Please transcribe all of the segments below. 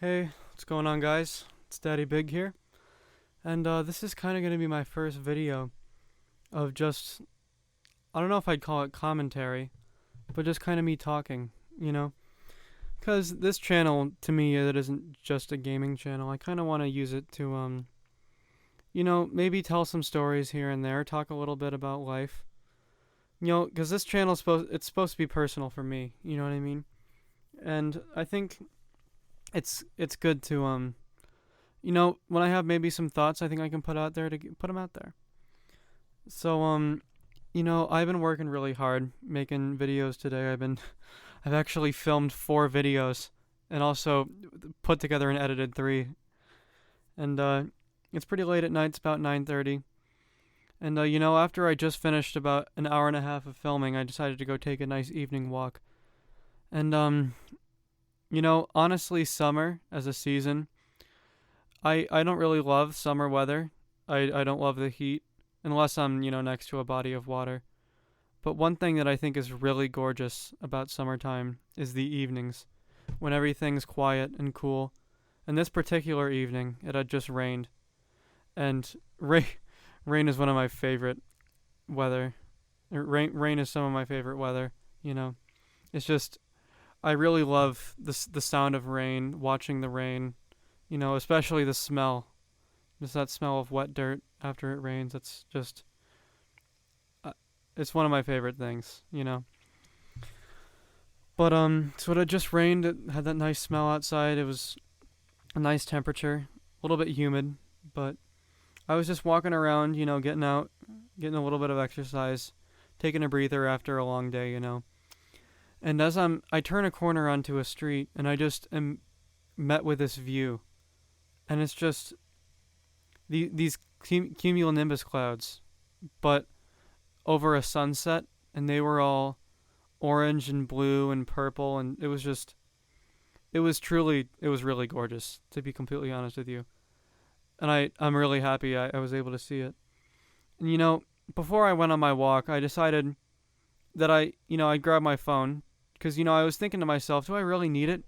Hey, what's going on, guys? It's Daddy Big here, and this is kind of going to be my first video of just, I don't know if I'd call it commentary, but just kind of me talking, you know? Because this channel, to me, it isn't just a gaming channel. I kind of want to use it to, maybe tell some stories here and there, talk a little bit about life. Because this channel it's supposed to be personal for me, you know what I mean? And I think it's good to when I have maybe some thoughts I think I can put out there to put them out there. So I've been working really hard making videos today. I've actually filmed 4 videos and also put together and edited 3. And it's pretty late at night. It's about 9:30. And after I just finished about an hour and a half of filming, I decided to go take a nice evening walk. And honestly, summer as a season, I don't really love summer weather. I don't love the heat unless I'm, next to a body of water. But one thing that I think is really gorgeous about summertime is the evenings when everything's quiet and cool. And this particular evening, it had just rained. And rain is one of my favorite weather. Rain is some of my favorite weather, you know. It's just I really love the sound of rain, watching the rain, especially the smell. Just that smell of wet dirt after it rains. It's just, it's one of my favorite things. But so it had just rained. It had that nice smell outside. It was a nice temperature, a little bit humid, but I was just walking around, getting out, getting a little bit of exercise, taking a breather after a long day. And as I turn a corner onto a street, and I just am met with this view, and it's just these cumulonimbus clouds, but over a sunset, and they were all orange and blue and purple, and it was really gorgeous, to be completely honest with you. And I'm really happy I was able to see it. And before I went on my walk, I decided that I'd grab my phone, because I was thinking to myself, do I really need it?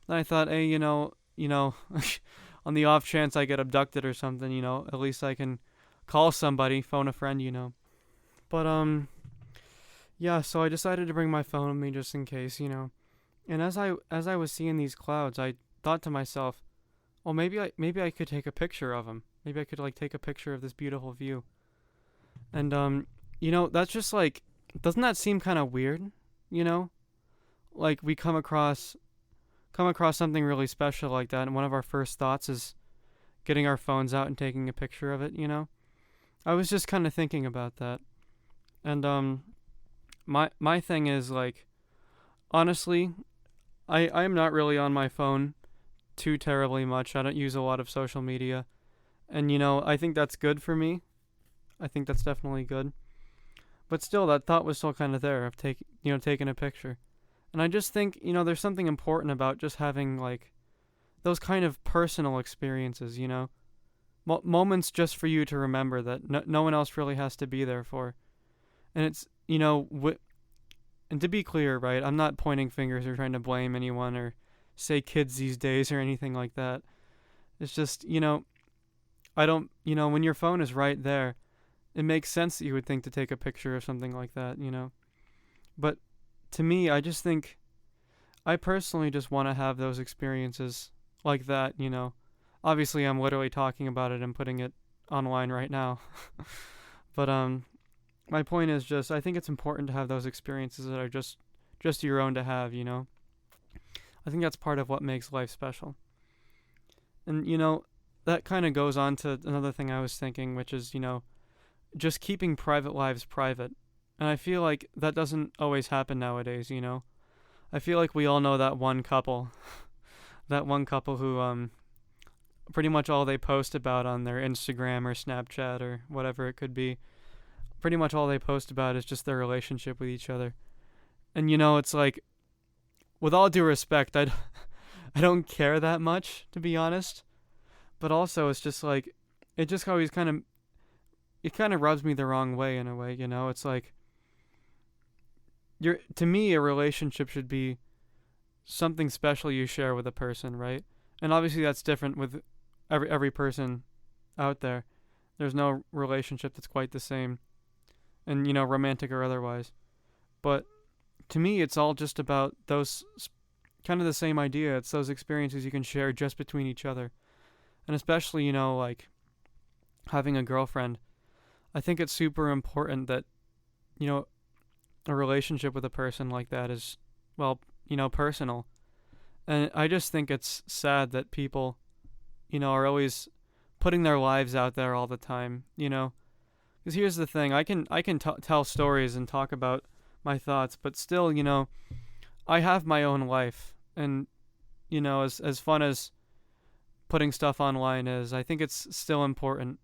And I thought, hey, on the off chance I get abducted or something, at least I can call somebody, phone a friend. But yeah, so I decided to bring my phone with me just in case. And as I was seeing these clouds, I thought to myself, well, maybe I could take a picture of them. Maybe I could take a picture of this beautiful view. And that's just doesn't that seem kind of weird? Like we come across something really special like that, and one of our first thoughts is getting our phones out and taking a picture of it. I was just kind of thinking about that. And my thing is honestly, I am not really on my phone too terribly much. I don't use a lot of social media. And I think that's good for me. I think that's definitely good. But still, that thought was still kind of there of taking a picture. And I just think, there's something important about just having those kind of personal experiences. Moments just for you to remember that no one else really has to be there for. And it's, and to be clear, right, I'm not pointing fingers or trying to blame anyone or say kids these days or anything like that. It's just, I don't, when your phone is right there, it makes sense that you would think to take a picture of something like that. But to me, I just think, I personally just want to have those experiences like that. Obviously, I'm literally talking about it and putting it online right now. But my point is just, I think it's important to have those experiences that are just your own to have. I think that's part of what makes life special. And that kind of goes on to another thing I was thinking, which is just keeping private lives private. And I feel like that doesn't always happen nowadays. I feel like we all know that one couple, who pretty much all they post about on their Instagram or Snapchat or whatever it could be, pretty much all they post about is just their relationship with each other. And it's with all due respect, I don't care that much, to be honest. But also, it's just it just always it kind of rubs me the wrong way in a way. It's to me, a relationship should be something special you share with a person, right? And obviously that's different with every person out there. There's no relationship that's quite the same, and romantic or otherwise. But to me, it's all just about those kind of the same idea. It's those experiences you can share just between each other, and especially like having a girlfriend. I think it's super important that you know a relationship with a person like that is, well, personal. And I just think it's sad that people, are always putting their lives out there all the time, Because here's the thing, I can tell stories and talk about my thoughts, but still, I have my own life, and as fun as putting stuff online is, I think it's still important.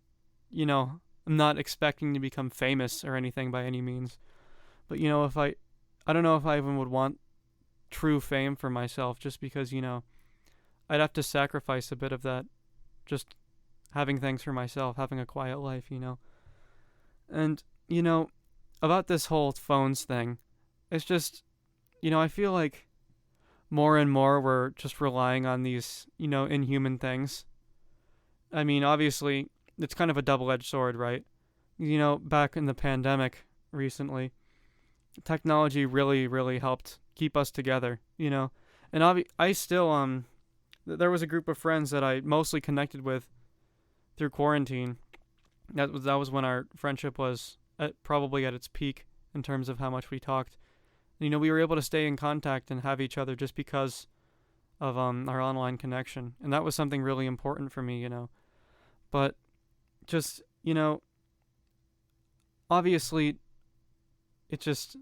I'm not expecting to become famous or anything by any means, but if I don't know if I even would want true fame for myself, just because I'd have to sacrifice a bit of that, just having things for myself, having a quiet life. And about this whole phones thing, it's just I feel like more and more we're just relying on these inhuman things. I mean, obviously it's kind of a double-edged sword, right? Back in the pandemic recently, technology really, really helped keep us together, And I still, there was a group of friends that I mostly connected with through quarantine. That was when our friendship was probably at its peak in terms of how much we talked. We were able to stay in contact and have each other just because of our online connection, and that was something really important for me, But just obviously, it just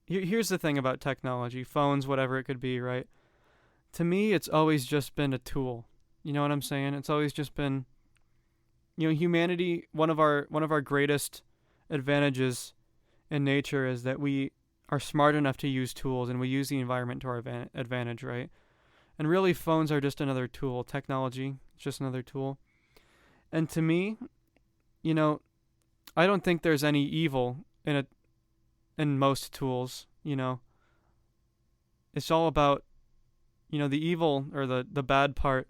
here's the thing about technology, phones, whatever it could be, right? To me, it's always just been a tool. You know what I'm saying? It's always just been, humanity. One of our greatest advantages in nature is that we are smart enough to use tools, and we use the environment to our advantage, right? And really, phones are just another tool. Technology is just another tool. And to me, I don't think there's any evil in most tools. It's all about, the evil or the bad part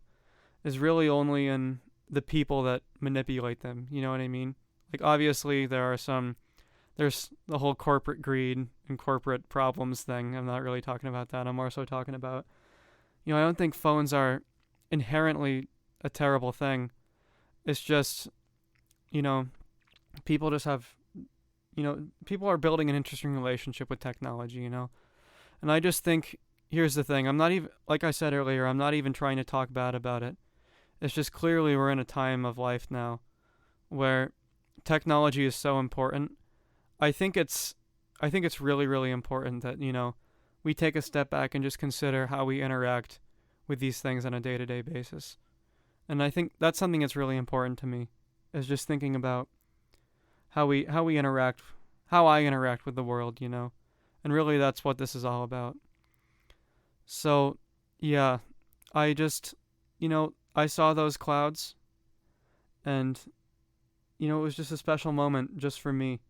is really only in the people that manipulate them. You know what I mean? Like, obviously there's the whole corporate greed and corporate problems thing. I'm not really talking about that. I'm more so talking about, I don't think phones are inherently a terrible thing. It's just, people just have, people are building an interesting relationship with technology, And I just think, here's the thing. I'm not even, like I said earlier, I'm not even trying to talk bad about it. It's just clearly we're in a time of life now where technology is so important. I think it's really, really important that, we take a step back and just consider how we interact with these things on a day-to-day basis. And I think that's something that's really important to me, is just thinking about how we interact, how I interact with the world, And really that's what this is all about. So, yeah, I just, I saw those clouds, and, it was just a special moment just for me.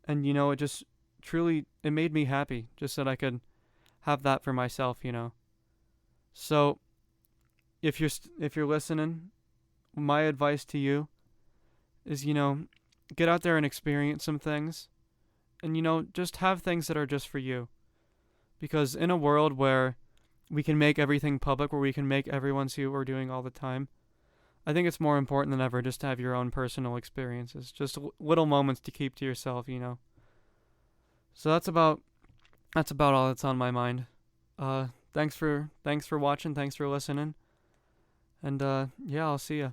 And, it just truly, it made me happy just that I could have that for myself, So, if you're listening, my advice to you is, get out there and experience some things, and, just have things that are just for you. Because in a world where we can make everything public, where we can make everyone see what we're doing all the time, I think it's more important than ever just to have your own personal experiences, just little moments to keep to yourself, So that's about all that's on my mind. Thanks for watching, thanks for listening, and yeah, I'll see ya.